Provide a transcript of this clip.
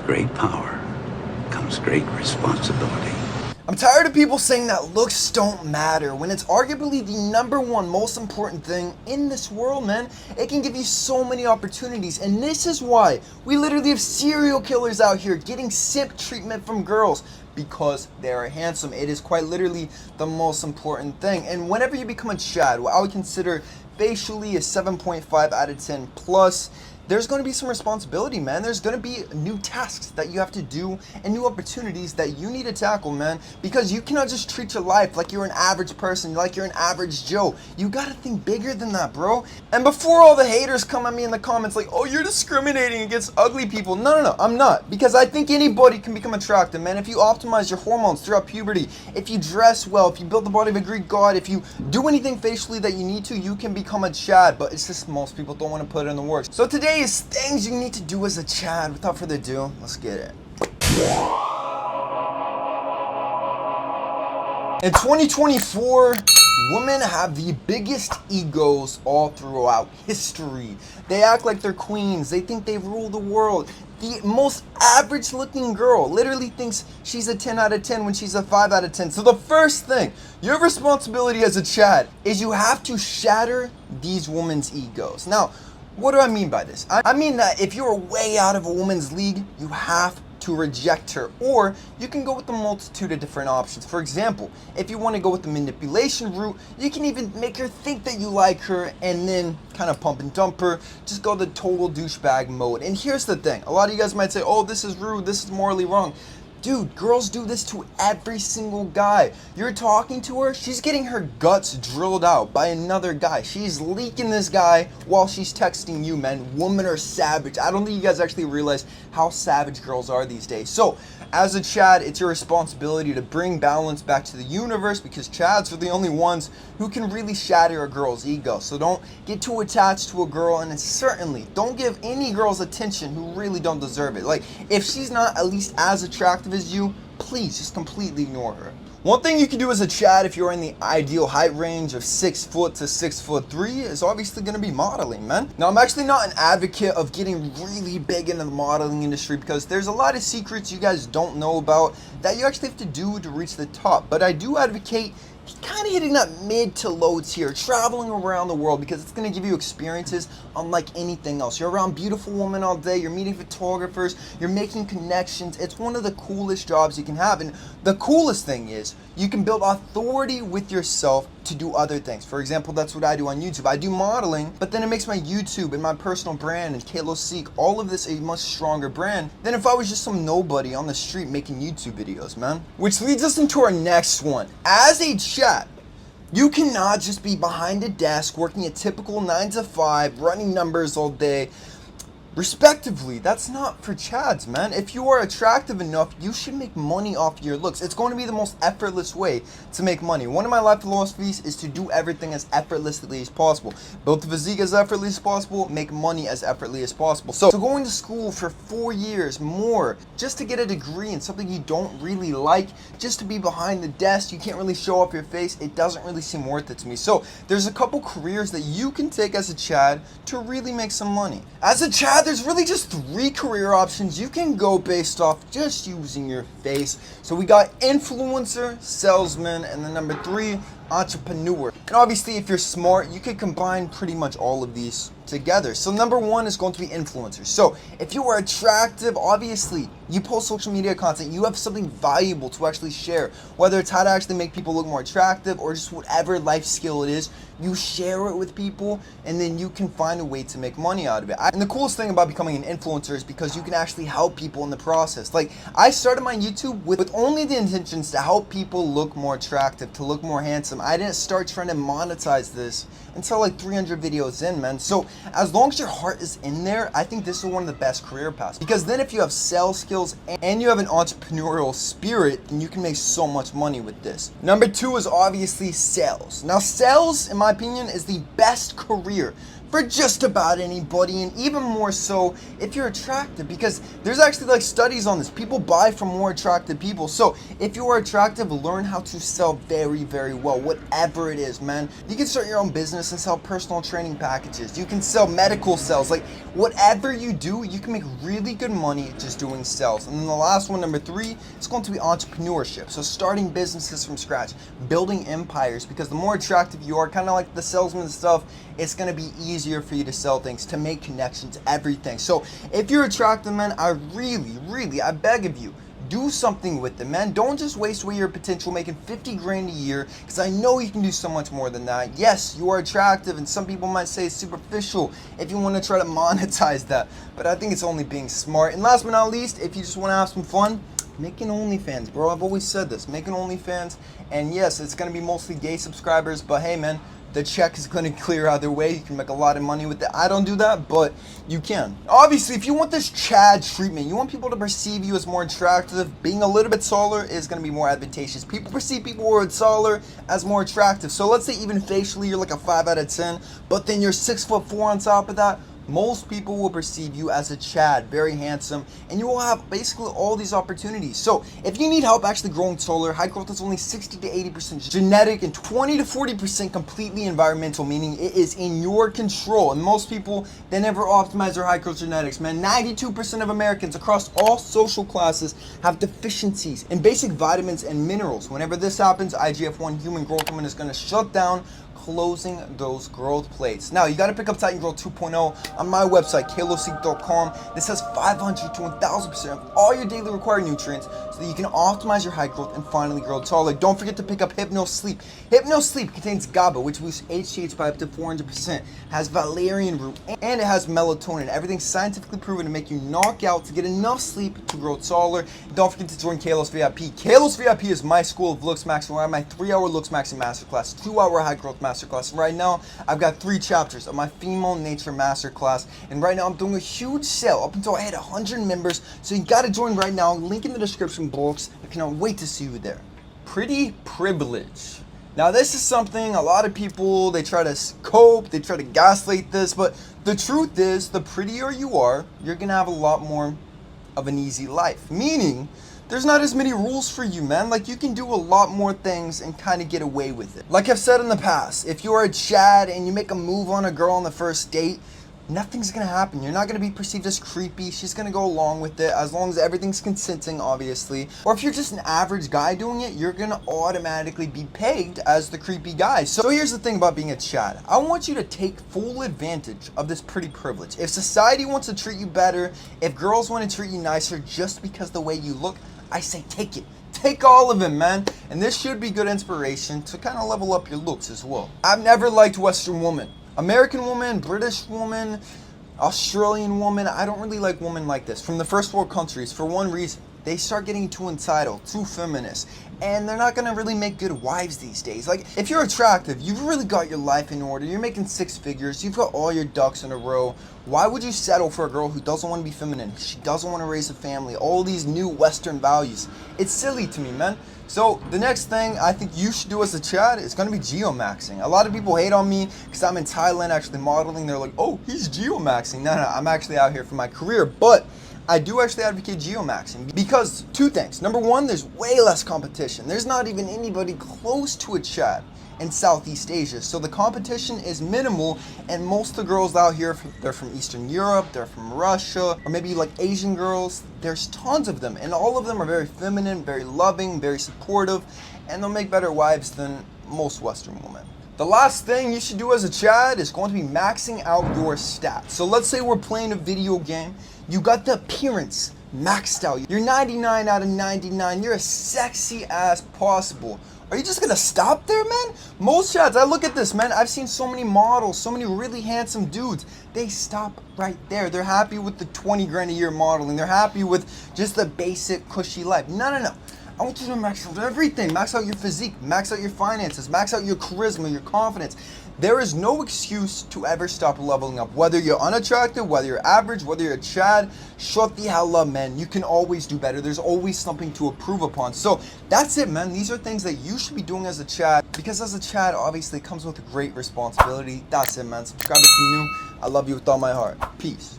With great power comes great responsibility. I'm tired of people saying that looks don't matter when it's arguably the number one most important thing in this world, man. It can give you so many opportunities, and this is why we literally have serial killers out here getting simp treatment from girls because they are handsome. It is quite literally the most important thing. And whenever you become a Chad, what I would consider facially a 7.5 out of 10 plus, there's going to be some responsibility, man. There's going to be new tasks that you have to do and new opportunities that you need to tackle, man, because you cannot just treat your life like you're an average person, like you're an average Joe. You got to think bigger than that, bro. And before all the haters come at me in the comments like, oh, you're discriminating against ugly people. No, I'm not, because I think anybody can become attractive, man. If you optimize your hormones throughout puberty, if you dress well, if you build the body of a Greek god, if you do anything facially that you need to, you can become a Chad, but it's just most people don't want to put in the work. So today is things you need to do as a Chad. Without further ado, let's get it. In 2024, women have the biggest egos all throughout history. They act like they're queens. They think they rule the world. The most average looking girl literally thinks she's a 10 out of 10 when she's a 5 out of 10. So the first thing, your responsibility as a Chad is you have to shatter these women's egos. Now, what do I mean by this? I mean that if you're way out of a woman's league, you have to reject her, or you can go with a multitude of different options. For example, if you want to go with the manipulation route, you can even make her think that you like her and then kind of pump and dump her. Just go the total douchebag mode. And here's the thing, a lot of you guys might say, oh, this is rude, this is morally wrong. Dude, girls do this to every single guy. You're talking to her, she's getting her guts drilled out by another guy. She's leaking this guy while she's texting you, man. Women are savage. I don't think you guys actually realize how savage girls are these days. So, as a Chad, it's your responsibility to bring balance back to the universe, because Chads are the only ones who can really shatter a girl's ego. So don't get too attached to a girl, and certainly don't give any girls attention who really don't deserve it. Like, if she's not at least as attractive as you, please just completely ignore her. One thing you can do as a Chad if you're in the ideal height range of 6 foot to 6'3" is obviously going to be modeling, man. Now, I'm actually not an advocate of getting really big into the modeling industry, because there's a lot of secrets you guys don't know about that you actually have to do to reach the top. But I do advocate kind of hitting that mid to low tier, traveling around the world, because it's going to give you experiences unlike anything else. You're around beautiful women all day, you're meeting photographers, you're making connections. It's one of the coolest jobs you can have. And the coolest thing is you can build authority with yourself to do other things. For example, that's what I do on YouTube. I do modeling, but then it makes my YouTube and my personal brand and kalosique, all of this, a much stronger brand than if I was just some nobody on the street making YouTube videos, man. Which leads us into our next one. As a Chad, you cannot just be behind a desk working a typical 9 to 5, running numbers all day, respectively. That's not for Chads, man. If you are attractive enough, you should make money off your looks. It's going to be the most effortless way to make money. One of my life philosophies is to do everything as effortlessly as possible. Build the physique as effortlessly as possible, make money as effortlessly as possible. So going to school for 4 years more just to get a degree in something you don't really like, just to be behind the desk, you can't really show off your face, it doesn't really seem worth it to me. So there's a couple careers that you can take as a Chad to really make some money. As a Chad, there's really just 3 career options you can go based off just using your face. So we got influencer, salesman, and then number 3, entrepreneur. And obviously, if you're smart, you can combine pretty much all of these together. So number 1 is going to be influencers. So if you are attractive, obviously you post social media content, you have something valuable to actually share, whether it's how to actually make people look more attractive or just whatever life skill it is, you share it with people and then you can find a way to make money out of it. And the coolest thing about becoming an influencer is because you can actually help people in the process. Like, I started my YouTube with only the intentions to help people look more attractive, to look more handsome. I didn't start trying to monetize this until like 300 videos in, man. So as long as your heart is in there, I think this is one of the best career paths, because then if you have sales skills and you have an entrepreneurial spirit, then you can make so much money with this. Number 2 is obviously sales. Now, sales, in my opinion, is the best career for just about anybody, and even more so if you're attractive, because there's actually like studies on this. People buy from more attractive people. So if you are attractive, learn how to sell very, very well, whatever it is, man. You can start your own business and sell personal training packages. You can sell medical sales. Like whatever you do, you can make really good money just doing sales. And then the last one, number 3, is going to be entrepreneurship. So starting businesses from scratch, building empires, because the more attractive you are, kind of like the salesman stuff, it's going to be easier for you to sell things, to make connections, everything. So if you're attractive, man, I I beg of you, do something with them, man. Don't just waste away your potential making 50 grand a year, because I know you can do so much more than that. Yes, you are attractive, and some people might say it's superficial if you want to try to monetize that, but I think it's only being smart. And last but not least, if you just want to have some fun, make an OnlyFans, bro. I've always said this, make an OnlyFans, and yes, it's going to be mostly gay subscribers, but hey, man, the check is going to clear either way. You can make a lot of money with it. I don't do that, but you can. Obviously, if you want this Chad treatment, you want people to perceive you as more attractive, being a little bit taller is going to be more advantageous. People perceive people who are taller as more attractive. So let's say even facially you're like a 5 out of 10, but then you're 6'4" on top of that. Most people will perceive you as a Chad, very handsome, and you will have basically all these opportunities. So if you need help actually growing taller, height growth is only 60 to 80% genetic and 20 to 40% completely environmental, meaning it is in your control. And most people, they never optimize their height growth genetics, man. 92% of Americans across all social classes have deficiencies in basic vitamins and minerals. Whenever this happens, IGF-1 human growth hormone is going to shut down, closing those growth plates. Now, you got to pick up Titan Growth 2.0 on my website, kalosique.com. This has 500 to 1000% of all your daily required nutrients so that you can optimize your height growth and finally grow taller. Don't forget to pick up Hypno Sleep. Hypno Sleep contains GABA, which boosts HGH by up to 400%, has valerian root, and it has melatonin. Everything's scientifically proven to make you knock out to get enough sleep to grow taller. Don't forget to join Kalos VIP. Kalos VIP is my school of looks maxing, where I have my 3-hour looks maxing masterclass, 2-hour height growth masterclass. Right now, I've got 3 chapters of my female nature masterclass, and right now I'm doing a huge sale up until I hit 100 members. So you got to join right now. Link in the description box. I cannot wait to see you there. Pretty privilege. Now, this is something a lot of people, they try to cope, they try to gaslight this, but the truth is, the prettier you are, you're gonna have a lot more of an easy life. Meaning, there's not as many rules for you, man. Like, you can do a lot more things and kind of get away with it. Like I've said in the past, if you are a Chad and you make a move on a girl on the first date, nothing's gonna happen. You're not gonna be perceived as creepy. She's gonna go along with it as long as everything's consenting, obviously. Or if you're just an average guy doing it, you're gonna automatically be pegged as the creepy guy. So here's the thing about being a Chad. I want you to take full advantage of this pretty privilege. If society wants to treat you better, if girls want to treat you nicer just because the way you look, I say take it. Take all of it, man. And this should be good inspiration to kind of level up your looks as well. I've never liked Western women. American woman, British woman, Australian woman, I don't really like women like this from the first world countries for one reason. They start getting too entitled, too feminist, and they're not gonna really make good wives these days. Like, if you're attractive, you've really got your life in order, you're making 6 figures, you've got all your ducks in a row, why would you settle for a girl who doesn't want to be feminine, she doesn't want to raise a family, all these new Western values? It's silly to me, man. So the next thing I think you should do as a Chad is going to be geomaxing. A lot of people hate on me because I'm in Thailand actually modeling. They're like, oh, he's geomaxing. No, I'm actually out here for my career. But I do actually advocate geomaxing because 2 things. Number 1, there's way less competition. There's not even anybody close to a Chad in Southeast Asia. So the competition is minimal, and most of the girls out here, they're from Eastern Europe, they're from Russia, or maybe like Asian girls. There's tons of them, and all of them are very feminine, very loving, very supportive, and they'll make better wives than most Western women. The last thing you should do as a Chad is going to be maxing out your stats. So let's say we're playing a video game, you got the appearance maxed out, you're 99 out of 99, you're as sexy as possible. Are you just gonna stop there, man? Most Chads, I look at this, man, I've seen so many models, so many really handsome dudes. They stop right there. They're happy with the 20 grand a year modeling. They're happy with just the basic cushy life. No. I want you to max out everything. Max out your physique, max out your finances, max out your charisma, your confidence. There is no excuse to ever stop leveling up. Whether you're unattractive, whether you're average, whether you're a Chad, shut the hell up, man. You can always do better. There's always something to improve upon. So that's it, man. These are things that you should be doing as a Chad, because as a Chad, obviously, it comes with a great responsibility. That's it, man. Subscribe if you're new. I love you with all my heart. Peace.